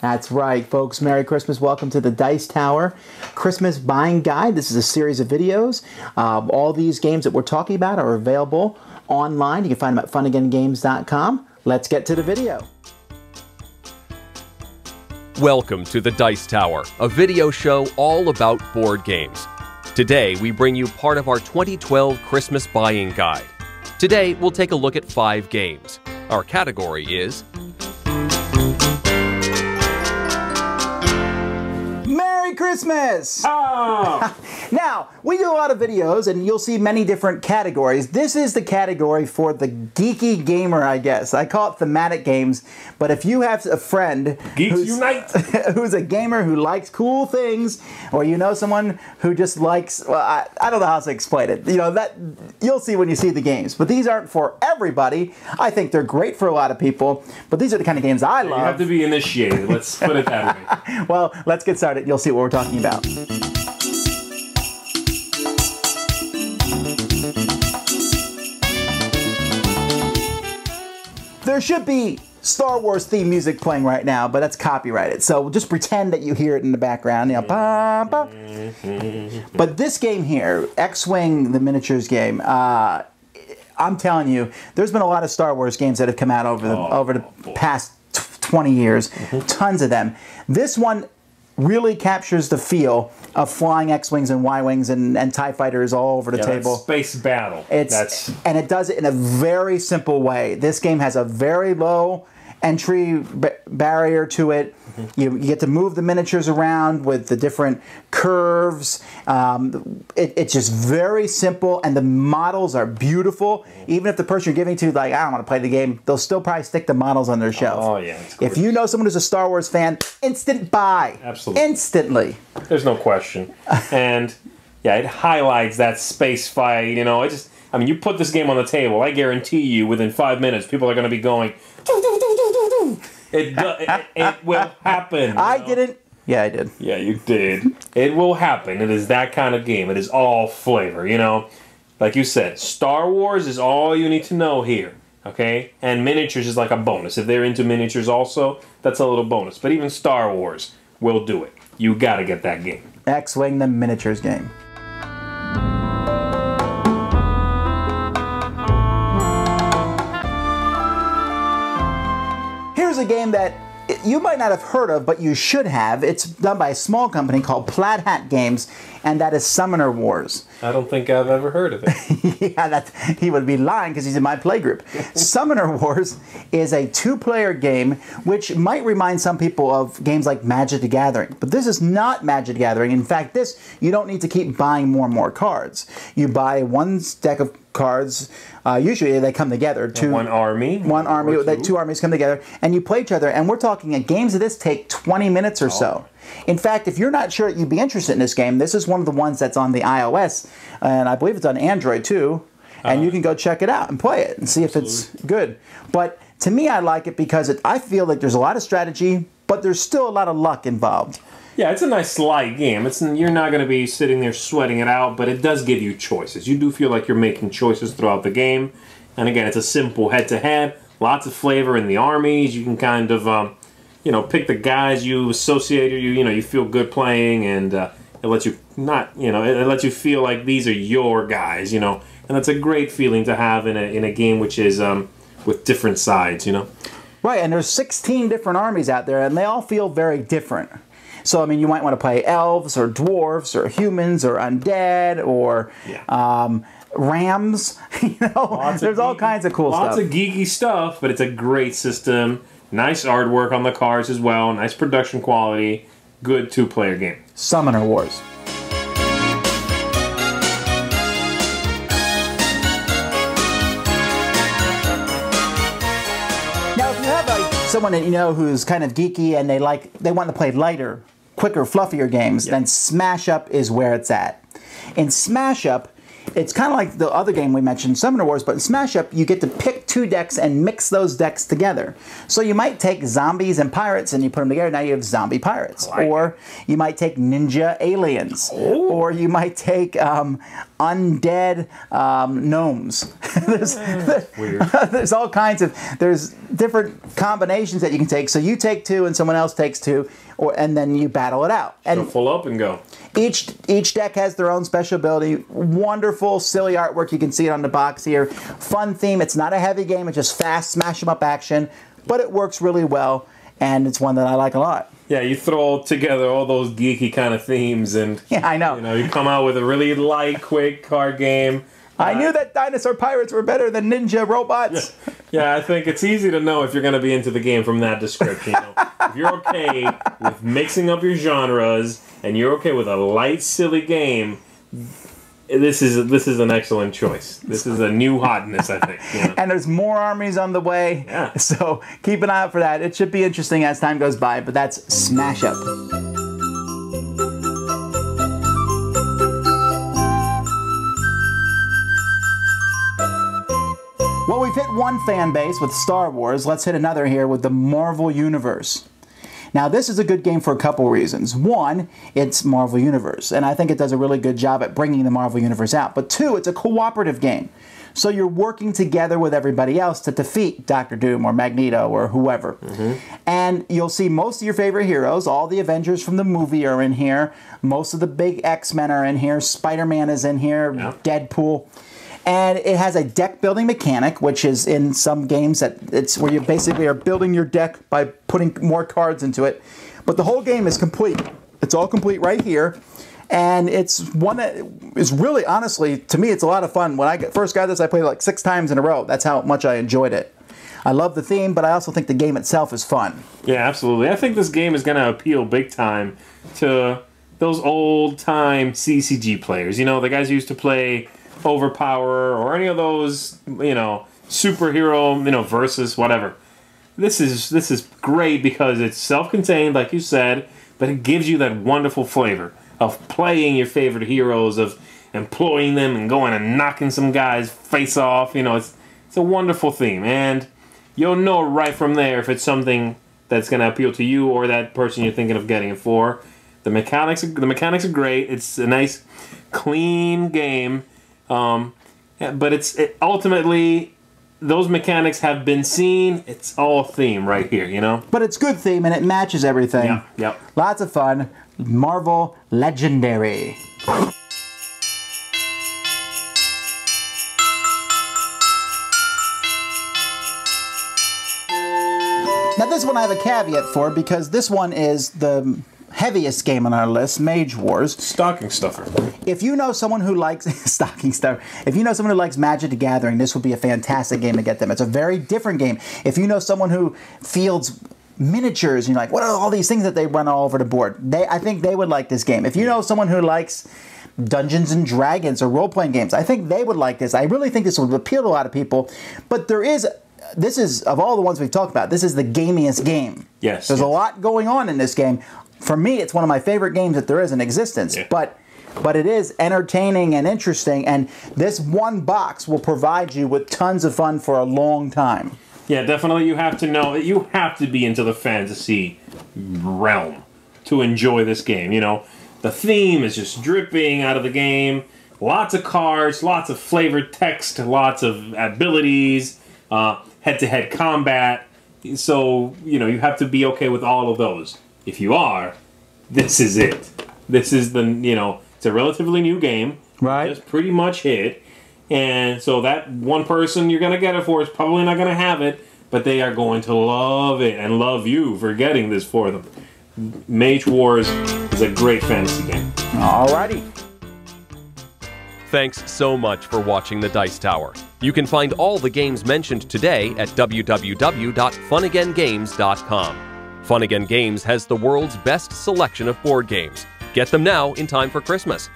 That's right, folks. Merry Christmas. Welcome to the Dice Tower Christmas Buying Guide. This is a series of videos. All these games that we're talking about are available online. You can find them at funagaingames.com. Let's get to the video. Welcome to the Dice Tower, a video show all about board games. Today, we bring you part of our 2012 Christmas Buying Guide. Today, we'll take a look at 5 games. Our category is Merry Christmas! Oh! Now, we do a lot of videos, and you'll see many different categories. This is the category for the geeky gamer, I guess. I call it thematic games, but if you have a friend who's a gamer who likes cool things, or you know someone who just likes, well, I don't know how to explain it. You know, that you'll see when you see the games. But these aren't for everybody. I think they're great for a lot of people, but these are the kind of games I love. You have to be initiated. Let's put it that way. Well, let's get started. You'll see what we're talking about. There should be Star Wars theme music playing right now, but that's copyrighted. So just pretend that you hear it in the background. You know, bah, bah. But this game here, X-Wing, the miniatures game, I'm telling you, there's been a lot of Star Wars games that have come out over the past 20 years. Tons of them. This one really captures the feel of flying X-Wings and Y-Wings and TIE fighters all over the table. Space battle. And it does it in a very simple way. This game has a very low entry barrier to it. You get to move the miniatures around with the different curves. It's just very simple, and the models are beautiful. Even if the person you're giving to, like, I don't want to play the game, they'll still probably stick the models on their shelf. Oh, yeah. If you know someone who's a Star Wars fan, instant buy. Absolutely. Instantly. There's no question. And, yeah, it highlights that space fight. You know, I mean, you put this game on the table, I guarantee you within 5 minutes, people are going to be going, It will happen. I didn't. Yeah, I did. Yeah, you did. It will happen. It is that kind of game. It is all flavor, you know? Like you said, Star Wars is all you need to know here, okay? And miniatures is like a bonus. If they're into miniatures also, that's a little bonus. But even Star Wars will do it. You gotta get that game. X-Wing, the miniatures game. Here's a game that you might not have heard of, but you should have. It's done by a small company called Plaid Hat Games, and that is Summoner Wars. I don't think I've ever heard of it. Yeah, he would be lying because he's in my play group. Summoner Wars is a 2-player game, which might remind some people of games like Magic the Gathering. But this is not Magic the Gathering. In fact, you don't need to keep buying more and more cards. You buy one deck of cards. Usually they come together. One army. One army. Two armies come together, and you play each other. And we're talking games of this take 20 minutes or so. In fact, if you're not sure you'd be interested in this game, this is one of the ones that's on the iOS, and I believe it's on Android too. And you can go check it out and play it and see if it's good. But to me, I like it because I feel like there's a lot of strategy, but there's still a lot of luck involved. Yeah, it's a nice light game. You're not going to be sitting there sweating it out, but it does give you choices. You do feel like you're making choices throughout the game. And again, it's a simple head-to-head. Lots of flavor in the armies. You can kind of, you know, pick the guys you associate, you feel good playing, and it lets you it lets you feel like these are your guys, you know. And that's a great feeling to have in a game which is with different sides, you know. Right, and there's 16 different armies out there, and they all feel very different. So, I mean, you might want to play elves or dwarves or humans or undead or rams. You know, there's all kinds of cool stuff. Lots of geeky stuff, but it's a great system. Nice artwork on the cards as well. Nice production quality. Good 2-player game. Summoner Wars. Now, if you have someone that you know who's kind of geeky and they want to play lighter, quicker, fluffier games, then Smash Up is where it's at. In Smash Up, it's kind of like the other game we mentioned, Summoner Wars, but in Smash Up, you get to pick two decks and mix those decks together. So you might take zombies and pirates and you put them together. Now you have zombie pirates. Or you might take ninja aliens. Or you might take undead gnomes. There's all kinds of, there's different combinations that you can take. So you take two and someone else takes two, and then you battle it out. And shuffle up and go. Each deck has their own special ability. Wonderful, silly artwork. You can see it on the box here. Fun theme. It's not a heavy game. It's just fast, smash 'em up action. But it works really well, and it's one that I like a lot. Yeah, you throw together all those geeky kind of themes, and yeah, I know. You know, you come out with a really light, quick card game. I knew that dinosaur pirates were better than ninja robots. Yeah, I think it's easy to know if you're going to be into the game from that description. You know? If you're okay with mixing up your genres and you're okay with a light, silly game, this is an excellent choice. This is a new hotness, I think. You know? And there's more armies on the way. Yeah. So keep an eye out for that. It should be interesting as time goes by, but that's Smash Up. Well, we've hit one fan base with Star Wars. Let's hit another here with the Marvel Universe. Now, this is a good game for a couple reasons. One, it's Marvel Universe, and I think it does a really good job at bringing the Marvel Universe out. But two, it's a cooperative game. So you're working together with everybody else to defeat Doctor Doom or Magneto or whoever. And you'll see most of your favorite heroes. All the Avengers from the movie are in here. Most of the big X-Men are in here. Spider-Man is in here. Deadpool. And it has a deck building mechanic, which is in some games that it's where you basically are building your deck by putting more cards into it. But the whole game is complete. It's all complete right here. And it's one that is really, honestly, to me, it's a lot of fun. When I first got this, I played it like 6 times in a row. That's how much I enjoyed it. I love the theme, but I also think the game itself is fun. Yeah, absolutely. I think this game is going to appeal big time to those old-time CCG players. You know, the guys who used to play Overpower or any of those, you know, superhero, you know, versus whatever. This is great because it's self-contained, like you said, but it gives you that wonderful flavor of playing your favorite heroes, of employing them and going and knocking some guy's face off. You know, it's a wonderful theme, and you'll know right from there if it's something that's going to appeal to you or that person you're thinking of getting it for. The mechanics are great. It's a nice, clean game. But ultimately, those mechanics have been seen. It's all theme right here, you know? But it's good theme, and it matches everything. Yeah, yep. Lots of fun. Marvel Legendary. Now this one I have a caveat for, because this one is the heaviest game on our list, Mage Wars. Stocking stuffer. If you know someone who likes stocking stuffer, if you know someone who likes Magic the Gathering, this would be a fantastic game to get them. It's a very different game. If you know someone who fields miniatures, and you're like, what are all these things that they run all over the board? I think they would like this game. If you know someone who likes Dungeons and Dragons or role-playing games, I think they would like this. I really think this would appeal to a lot of people. But this is, of all the ones we've talked about, this is the gamiest game. Yes. There's a lot going on in this game. For me, it's one of my favorite games that there is in existence. Yeah. But it is entertaining and interesting, and this one box will provide you with tons of fun for a long time. Yeah, definitely. You have to know, you have to be into the fantasy realm to enjoy this game. You know, the theme is just dripping out of the game. Lots of cards, lots of flavored text, lots of abilities, head-to-head combat. So, you know, you have to be okay with all of those. If you are, this is it. This is the, you know, it's a relatively new game. Right. It's pretty much hit. And so that one person you're going to get it for is probably not going to have it, but they are going to love it and love you for getting this for them. Mage Wars is a great fantasy game. Alrighty. Thanks so much for watching the Dice Tower. You can find all the games mentioned today at www.funagaingames.com. Fun Again Games has the world's best selection of board games. Get them now in time for Christmas.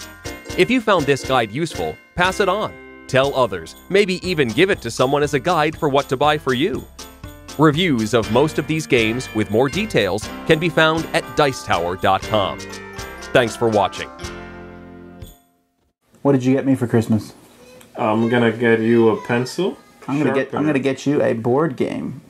If you found this guide useful, pass it on. Tell others, maybe even give it to someone as a guide for what to buy for you. Reviews of most of these games with more details can be found at dicetower.com. Thanks for watching. What did you get me for Christmas? I'm gonna get you a pencil I'm gonna get you a board game.